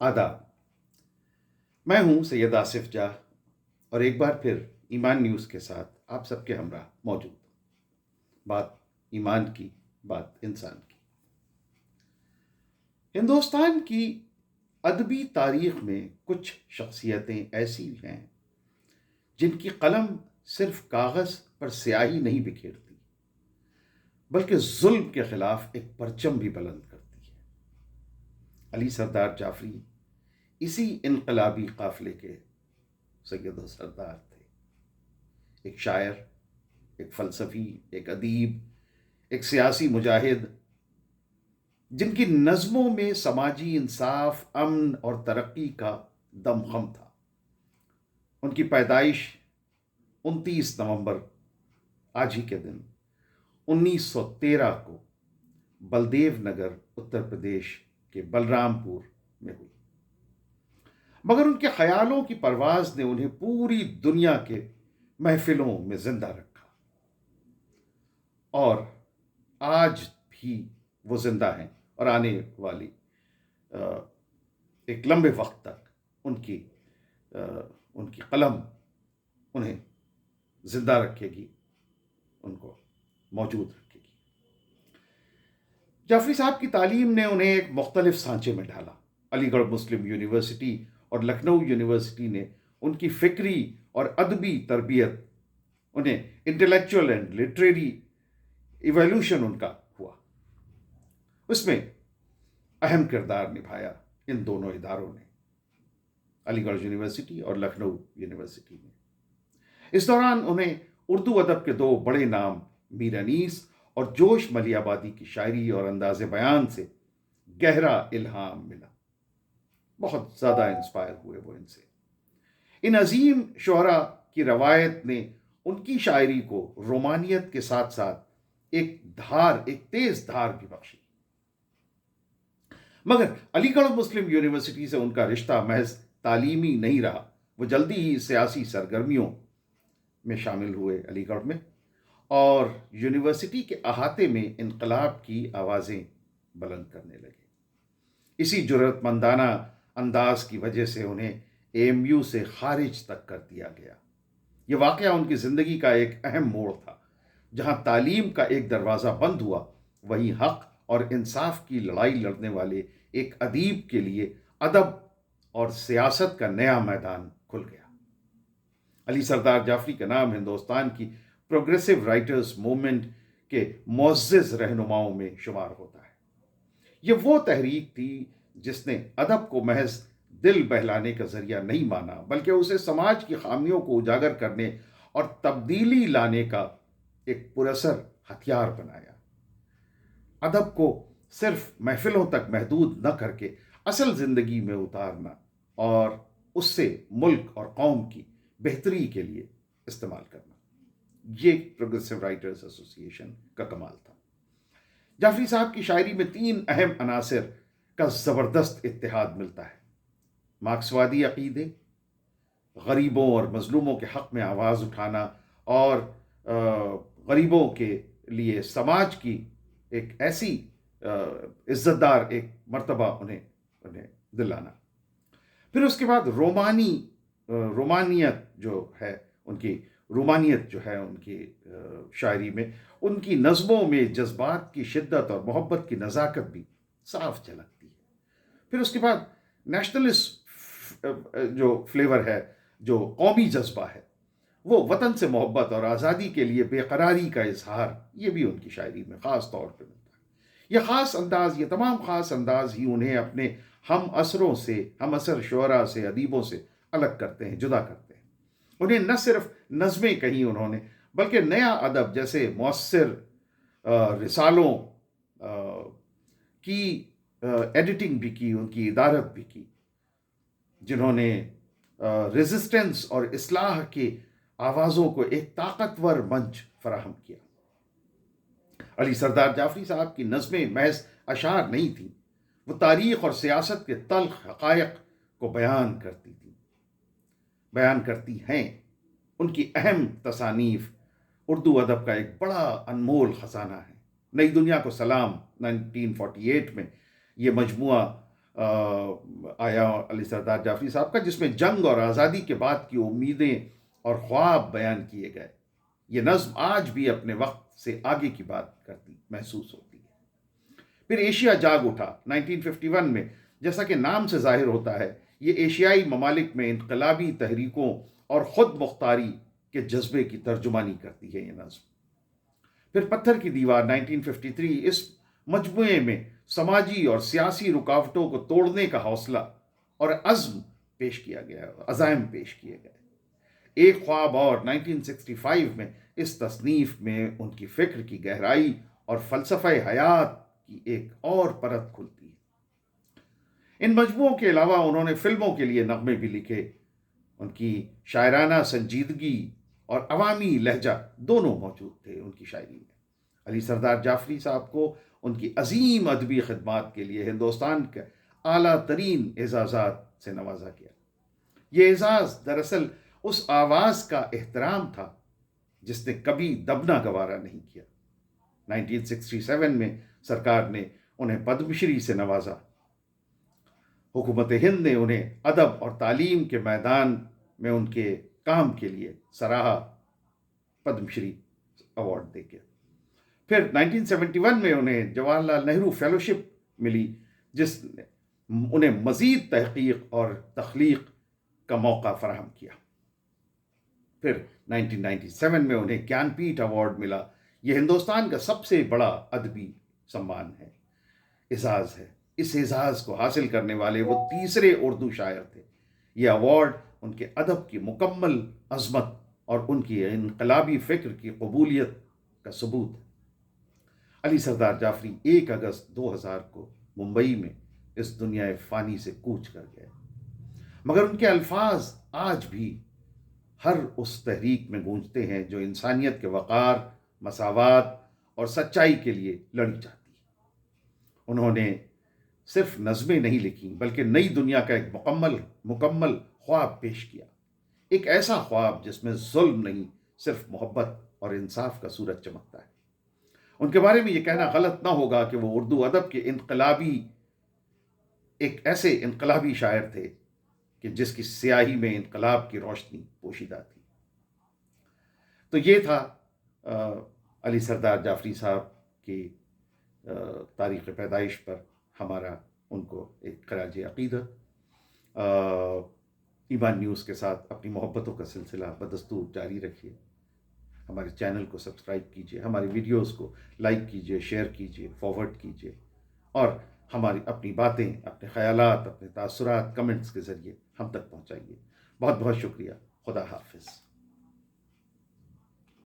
आदाब। मैं हूं सैयद आसिफ जाह और एक बार फिर ईमान न्यूज़ के साथ आप सबके हमरा मौजूद। बात ईमान की, बात इंसान की। हिंदुस्तान की अदबी तारीख में कुछ शख्सियतें ऐसी हैं जिनकी कलम सिर्फ कागज़ पर स्याही नहीं बिखेरती, बल्कि जुल्म के खिलाफ एक परचम भी बुलंद करती है। अली सरदार जाफरी इसी इनकलाबी काफिले के सैयद सरदार थे। एक शायर, एक फ़लसफ़ी, एक अदीब, एक सियासी मुजाहिद, जिनकी नज़मों में समाजी इंसाफ, अमन और तरक्की का दमखम था। उनकी पैदाइश 29 नवंबर, आज ही के दिन 1913 को बलदेव नगर, उत्तर प्रदेश के बलरामपुर में हुई। मगर उनके ख्यालों की परवाज़ ने उन्हें पूरी दुनिया के महफिलों में जिंदा रखा और आज भी वो जिंदा हैं और आने वाली एक लंबे वक्त तक उनकी कलम उन्हें जिंदा रखेगी, उनको मौजूद रखेगी। जाफरी साहब की तालीम ने उन्हें एक मुख्तलिफ सांचे में ढाला। अलीगढ़ मुस्लिम यूनिवर्सिटी और लखनऊ यूनिवर्सिटी ने उनकी फ़िक्री और अदबी तरबियत, उन्हें इंटेलेक्चुअल एंड लिटरेरी इवोल्यूशन उनका हुआ, उसमें अहम किरदार निभाया इन दोनों इदारों ने, अलीगढ़ यूनिवर्सिटी और लखनऊ यूनिवर्सिटी ने। इस दौरान उन्हें उर्दू अदब के दो बड़े नाम मीर अनीस और जोश मलियाबादी की शायरी और अंदाज़ बयान से गहरा इल्हाम मिला। बहुत ज़्यादा इंस्पायर हुए वो इनसे। इन अजीम शुअरा की रवायत ने उनकी शायरी को रोमानियत के साथ साथ एक तेज धार भी बख्शी। मगर अलीगढ़ मुस्लिम यूनिवर्सिटी से उनका रिश्ता महज तालीमी नहीं रहा। वो जल्दी ही सियासी सरगर्मियों में शामिल हुए अलीगढ़ में, और यूनिवर्सिटी के अहाते में इनकलाब की आवाज़ें बुलंद करने लगे। इसी जुर्रतमंदाना अंदाज की वजह से उन्हें एएमयू से खारिज तक कर दिया गया। यह वाक़या उनकी ज़िंदगी का एक अहम मोड़ था। जहाँ तालीम का एक दरवाज़ा बंद हुआ, वहीं हक़ और इंसाफ की लड़ाई लड़ने वाले एक अदीब के लिए अदब और सियासत का नया मैदान खुल गया। अली सरदार जाफरी का नाम हिंदुस्तान की प्रोग्रेसिव राइटर्स मूवमेंट के मुअज़्ज़िज़ रहनुमाओं में शुमार होता है। ये वो तहरीक थी जिसने अदब को महज दिल बहलाने का जरिया नहीं माना, बल्कि उसे समाज की खामियों को उजागर करने और तब्दीली लाने का एक पुरअसर हथियार बनाया। अदब को सिर्फ महफिलों तक महदूद न करके असल ज़िंदगी में उतारना और उससे मुल्क और कौम की बेहतरी के लिए इस्तेमाल करना, ये प्रोग्रेसिव राइटर्स एसोसिएशन का कमाल था। जाफरी साहब की शायरी में 3 अहम अनासर का ज़बरदस्त इत्तेहाद मिलता है: मार्क्सवादी अक़ीदे, गरीबों और मज़लूमों के हक़ में आवाज़ उठाना, और गरीबों के लिए समाज की एक ऐसी इज़्ज़तदार एक मर्तबा उन्हें दिलाना। फिर उसके बाद रोमानियत जो है उनकी शायरी में, उनकी नज़मों में जज्बात की शिद्दत और मोहब्बत की नज़ाकत भी साफ झलकती है। फिर उसके बाद नेशनलिस्ट जो फ्लेवर है, जो कौमी जज्बा है, वो वतन से मोहब्बत और आज़ादी के लिए बेकरारी का इजहार, ये भी उनकी शायरी में ख़ास तौर पर मिलता है। ये तमाम ख़ास अंदाज ही उन्हें अपने हम असर शुअरा से, अदीबों से अलग करते हैं, जुदा करते हैं। उन्हें न सिर्फ नज़में कहीं उन्होंने, बल्कि नया अदब जैसे मुअस्सिर रिसालों की एडिटिंग भी की, उनकी इदारत भी की, जिन्होंने रेजिस्टेंस और इस्लाह के आवाज़ों को एक ताकतवर मंच फराहम किया। अली सरदार जाफरी साहब की नज़में महज अशार नहीं थी, वो तारीख़ और सियासत के तल्ख़ हक़ाइक़ को बयान करती हैं। उनकी अहम तसानीफ़ उर्दू अदब का एक बड़ा अनमोल ख़जाना है। नई दुनिया को सलाम 1948 में ये मजमुआ آیا علی سردار جعفری صاحب کا، جس میں جنگ اور آزادی کے بعد کی امیدیں اور خواب بیان کیے گئے۔ یہ نظم آج بھی اپنے وقت سے آگے کی بات کرتی محسوس ہوتی ہے۔ پھر ایشیا جاگ اٹھا 1951 میں، جیسا کہ نام سے ظاہر ہوتا ہے، یہ ایشیائی ممالک میں انقلابی تحریکوں اور خود مختاری کے جذبے کی ترجمانی کرتی ہے یہ نظم۔ پھر پتھر کی دیوار 1953، اس مجموعے میں سماجی اور سیاسی رکاوٹوں کو توڑنے کا حوصلہ اور عزائم پیش کیے گئے۔ ایک خواب اور 1965 میں، اس تصنیف میں ان کی فکر کی گہرائی اور فلسفہ حیات کی ایک اور پرت کھلتی ہے۔ ان مجموعوں کے علاوہ انہوں نے فلموں کے لیے نغمے بھی لکھے۔ ان کی شاعرانہ سنجیدگی اور عوامی لہجہ دونوں موجود تھے ان کی شاعری میں۔ علی سردار جعفری صاحب کو ان کی عظیم ادبی خدمات کے لیے ہندوستان کے اعلیٰ ترین اعزازات سے نوازا گیا۔ یہ اعزاز دراصل اس آواز کا احترام تھا جس نے کبھی دبنا گوارا نہیں کیا۔ 1967 میں سرکار نے انہیں پدم شری سے نوازا۔ حکومت ہند نے انہیں ادب اور تعلیم کے میدان میں ان کے کام کے لیے سراہا پدم شری ایوارڈ دے کے۔ پھر 1971 میں انہیں جواہر لال نہرو فیلوشپ ملی، جس نے انہیں مزید تحقیق اور تخلیق کا موقع فراہم کیا۔ پھر 1997 میں انہیں گیان پیٹھ ایوارڈ ملا۔ یہ ہندوستان کا سب سے بڑا ادبی سمان ہے، اعزاز ہے۔ اس اعزاز کو حاصل کرنے والے وہ تیسرے اردو شاعر تھے۔ یہ ایوارڈ ان کے ادب کی مکمل عظمت اور ان کی انقلابی فکر کی قبولیت کا ثبوت ہے۔ علی سردار جعفری 1 اگست 2000 کو ممبئی میں اس دنیا فانی سے کوچ کر گئے، مگر ان کے الفاظ آج بھی ہر اس تحریک میں گونجتے ہیں جو انسانیت کے وقار، مساوات اور سچائی کے لیے لڑی چاہتی ہے۔ انہوں نے صرف نظمیں نہیں لکھیں بلکہ نئی دنیا کا ایک مکمل خواب پیش کیا، ایک ایسا خواب جس میں ظلم نہیں، صرف محبت اور انصاف کا سورج چمکتا ہے۔ ان کے بارے میں یہ کہنا غلط نہ ہوگا کہ وہ اردو ادب کے ایک ایسے انقلابی شاعر تھے کہ جس کی سیاہی میں انقلاب کی روشنی پوشیدہ تھی۔ تو یہ تھا علی سردار جعفری صاحب کی تاریخ پیدائش پر ہمارا ان کو ایک خراج عقیدت۔ ایمان نیوز کے ساتھ اپنی محبتوں کا سلسلہ بدستور جاری رکھیے۔ ہمارے چینل کو سبسکرائب کیجیے، ہماری ویڈیوز کو لائک کیجیے، شیئر کیجیے، فارورڈ کیجیے، اور ہماری اپنی باتیں، اپنے خیالات، اپنے تاثرات کمنٹس کے ذریعے ہم تک پہنچائیے۔ بہت بہت شکریہ۔ خدا حافظ۔